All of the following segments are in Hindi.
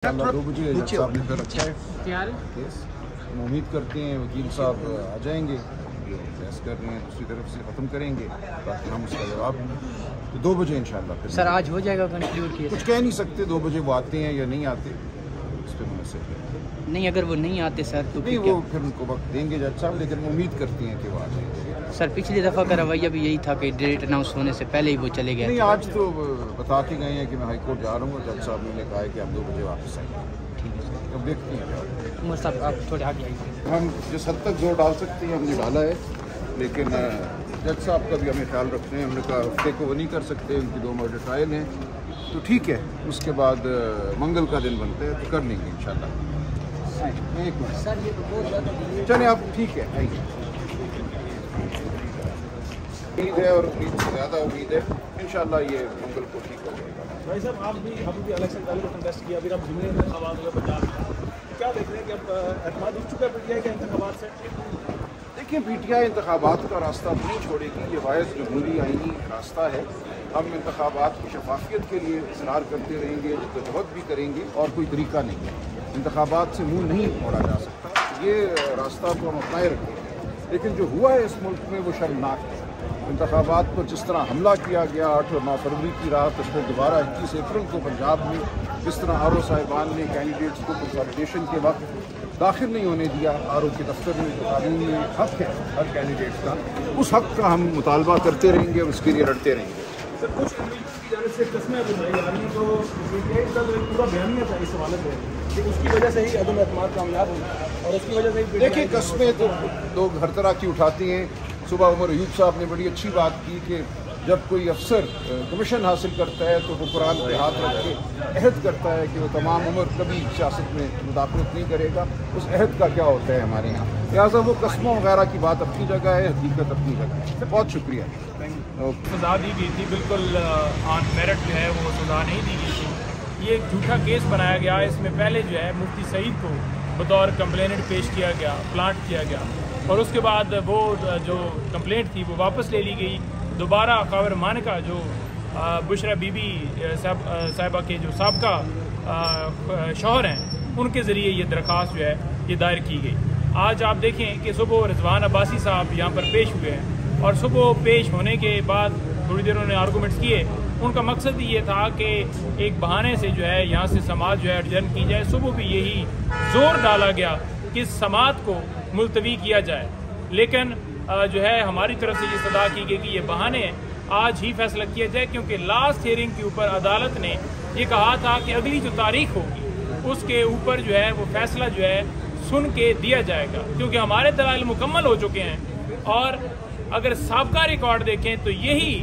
2 बजे जज साहब ने फिर रखा है केस। हम उम्मीद करते हैं वकील साहब आ जाएंगे, बहस कर रहे हैं दूसरी तरफ से ख़त्म करेंगे ताकि हम उसका जवाब तो 2 बजे इंशाल्लाह फिर। सर आज हो जाएगा कंक्लूड केस? कुछ कह नहीं सकते 2 बजे वो आते हैं या नहीं आते, इस पर मुनसिब है। नहीं, अगर वो नहीं आते सर तो नहीं, वो फिर उनको वक्त देंगे जज साहब, लेकिन उम्मीद करती हैं कि वो आ जाएंगे। सर पिछली दफ़ा का रवैया भी यही था कि डेट अनाउंस होने से पहले ही वो चले गए। नहीं, आज तो बता के गए हैं कि मैं हाई कोर्ट जा रहा हूँ, जज साहब ने कहा है कि आप 2 बजे वापस आएंगे। ठीक है सर, अब देखते हैं क्या। उमर साहब आप थोड़े आगे आइए। हम जिस हद तक जोर डाल सकते हैं हमने डाला है, लेकिन जज साहब का भी हमें ख्याल रखना है। हमने कहा हफ्ते को वो नहीं कर सकते, उनकी 2 मर्डर ट्रायल हैं, तो ठीक है उसके बाद मंगल का दिन बनता है तो कर लेंगे इंशाल्लाह। एक मिनट सर, ये तो बहुत ज़्यादा चले आप, ठीक है आइए। उम्मीद है और उम्मीद से ज़्यादा उम्मीद है इंशाल्लाह ये मंगल को ठीक हो जाएगा। भाई साहब आप भी इलेक्शन पहले को कंटेस्ट किया, अभी आप जुमले में आवाज़ हुए पंजाब में, क्या देख रहे हैं कि अब एतमाद उठ चुका है पीटीआई के इंतखाबात से? देखिए, पीटीआई इंतखाबात का रास्ता नहीं छोड़ेगी, ये वायस जमहूरी आईनी रास्ता है। हम इंतखाबात की शफाफियत के लिए इसरार करते रहेंगे, जद्दोजहद भी करेंगे और कोई तरीका नहीं है। इंतखाबात से मुँह नहीं मोड़ा जा सकता, ये रास्ता तो हम अपनाए रखेंगे। लेकिन जो हुआ है इस मुल्क में वो शर्मनाक है। इंतखाबात पर जिस तरह हमला किया गया 8 और 9 फरवरी की रात, उस पर दोबारा 21 अप्रैल को पंजाब में जिस तरह आर ओ साहिबान ने कैंडिडेट्स को कंसल्टेशन के वक्त दाखिल नहीं होने दिया आर ओ के दफ्तर में, जो कानून में हक है हर कैंडिडेट का, उस हक का हम मुतालबा करते रहेंगे और उसके लिए लड़ते रहेंगे। सर कुछ की जानिब से कस्में बुझाई जा रही हैं, तो पीटीआई का जो पूरा बयानिया था इस हवाले से कि उसकी वजह से ही अदम एतमाद कामयाब हुई और उसकी वजह से ही देखिए, कस्में तो लोग हर तरह की उठाते हैं। सुबह उमर अयूब साहब ने बड़ी अच्छी बात की कि जब कोई अफसर कमीशन हासिल करता है तो वो कुरान पे हाथ रख के अहद करता है कि वो तमाम उम्र कभी सियासत में मुदाखलत नहीं करेगा। उस अहद का क्या होता है हमारे यहाँ, लिहाजा वो कस्मों वगैरह की बात अपनी जगह है, हकीकत अपनी जगह है। बहुत शुक्रिया। सज़ा दी गई थी, बिल्कुल ऑन मेरिट जो है वो सज़ा नहीं दी गई थी। ये एक झूठा केस बनाया गया। इसमें पहले जो है मुफ्ती सईद को बतौर कंप्लेनेंट पेश किया गया, प्लांट किया गया, और उसके बाद वो जो कंप्लेंट थी वो वापस ले ली गई। दोबारा खबर मानका जो बुशरा बीबी साहिबा के जो साबका शौहर हैं, उनके ज़रिए ये दरख्वास्त जो है ये दायर की गई। आज आप देखें कि सुबह रिजवान अब्बासी साहब यहाँ पर पेश हुए हैं और सुबह पेश होने के बाद थोड़ी देर उन्होंने आर्गूमेंट्स किए। उनका मकसद ये था कि एक बहाने से जो है यहाँ से समात जो है एडजर्न की जाए। सुबह भी यही जोर डाला गया कि समात को मुलतवी किया जाए, लेकिन जो है हमारी तरफ से ये सदा की गई कि ये बहाने आज ही फैसला किया जाए, क्योंकि लास्ट हियरिंग के ऊपर अदालत ने ये कहा था कि अगली जो तारीख होगी उसके ऊपर जो है वो फैसला जो है सुन के दिया जाएगा, क्योंकि हमारे दलाइल मुकम्मल हो चुके हैं। और अगर साबका रिकॉर्ड देखें तो यही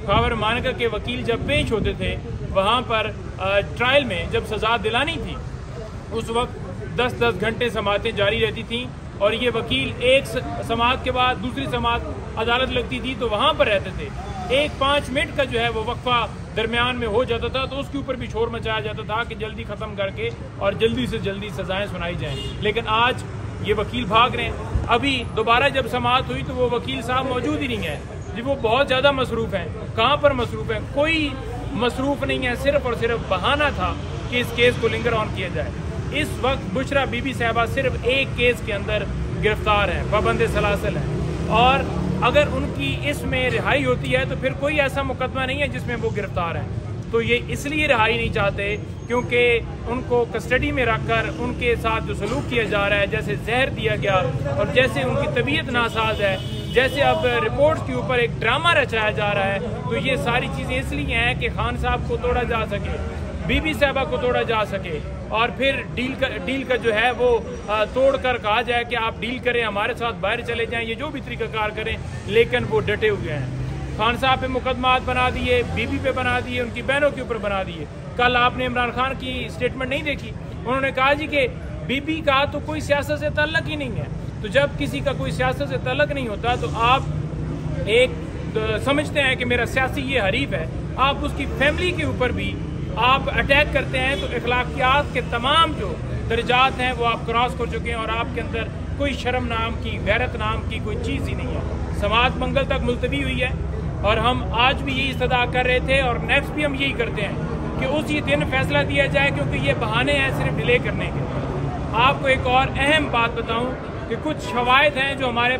खबर मानका के वकील जब पेश होते थे वहाँ पर ट्रायल में जब सज़ा दिलानी थी उस वक्त 10-10 घंटे समातें जारी रहती थीं, और ये वकील एक समात के बाद दूसरी समात अदालत लगती थी तो वहाँ पर रहते थे। एक 5 मिनट का जो है वो वक्फा दरमियान में हो जाता था तो उसके ऊपर भी शोर मचाया जाता था कि जल्दी ख़त्म करके और जल्दी से जल्दी सज़ाएँ सुनाई जाएँ। लेकिन आज ये वकील भाग रहे हैं। अभी दोबारा जब समात हुई तो वो वकील साहब मौजूद ही नहीं है जी, वो बहुत ज़्यादा मसरूफ़ हैं। कहाँ पर मसरूफ़ हैं? कोई मसरूफ़ नहीं है, सिर्फ़ और सिर्फ बहाना था कि इस केस को लिंगर ऑन किया जाए। इस वक्त बुशरा बीबी साहिबा सिर्फ एक केस के अंदर गिरफ्तार है, पाबंद सलासल है, और अगर उनकी इसमें रिहाई होती है तो फिर कोई ऐसा मुकदमा नहीं है जिसमें वो गिरफ्तार है। तो ये इसलिए रिहाई नहीं चाहते क्योंकि उनको कस्टडी में रखकर उनके साथ जो सलूक किया जा रहा है, जैसे जहर दिया गया और जैसे उनकी तबीयत नासाज है, जैसे अब रिपोर्ट्स के ऊपर एक ड्रामा रचाया जा रहा है, तो ये सारी चीज़ें इसलिए हैं कि खान साहब को तोड़ा जा सके, बीबी साहिबा को तोड़ा जा सके, और फिर डील का जो है वो तोड़ कर कहा जाए कि आप डील करें, हमारे साथ बाहर चले जाएं, ये जो भी तरीक़ाकार करें। लेकिन वो डटे हुए हैं। खान साहब पे मुकदमात बना दिए, बीबी पे बना दिए, उनकी बहनों के ऊपर बना दिए। कल आपने इमरान खान की स्टेटमेंट नहीं देखी? उन्होंने कहा जी कि बीबी का तो कोई सियासत से ताल्लुक ही नहीं है। तो जब किसी का कोई सियासत से ताल्लुक नहीं होता तो आप एक समझते हैं कि मेरा सियासी ये हरीफ है, आप उसकी फैमिली के ऊपर भी आप अटैक करते हैं, तो अखलाकियात के तमाम जो दर्जात हैं वो आप क्रॉस कर चुके हैं और आपके अंदर कोई शर्म नाम की, गैरत नाम की कोई चीज़ ही नहीं है। समात मंगल तक मुलतवी हुई है और हम आज भी यही सदा कर रहे थे और नेक्स्ट भी हम यही करते हैं कि उसी दिन फैसला दिया जाए, क्योंकि ये बहाने हैं सिर्फ डिले करने के। आपको एक और अहम बात बताऊं कि कुछ शवाहिद हैं जो हमारे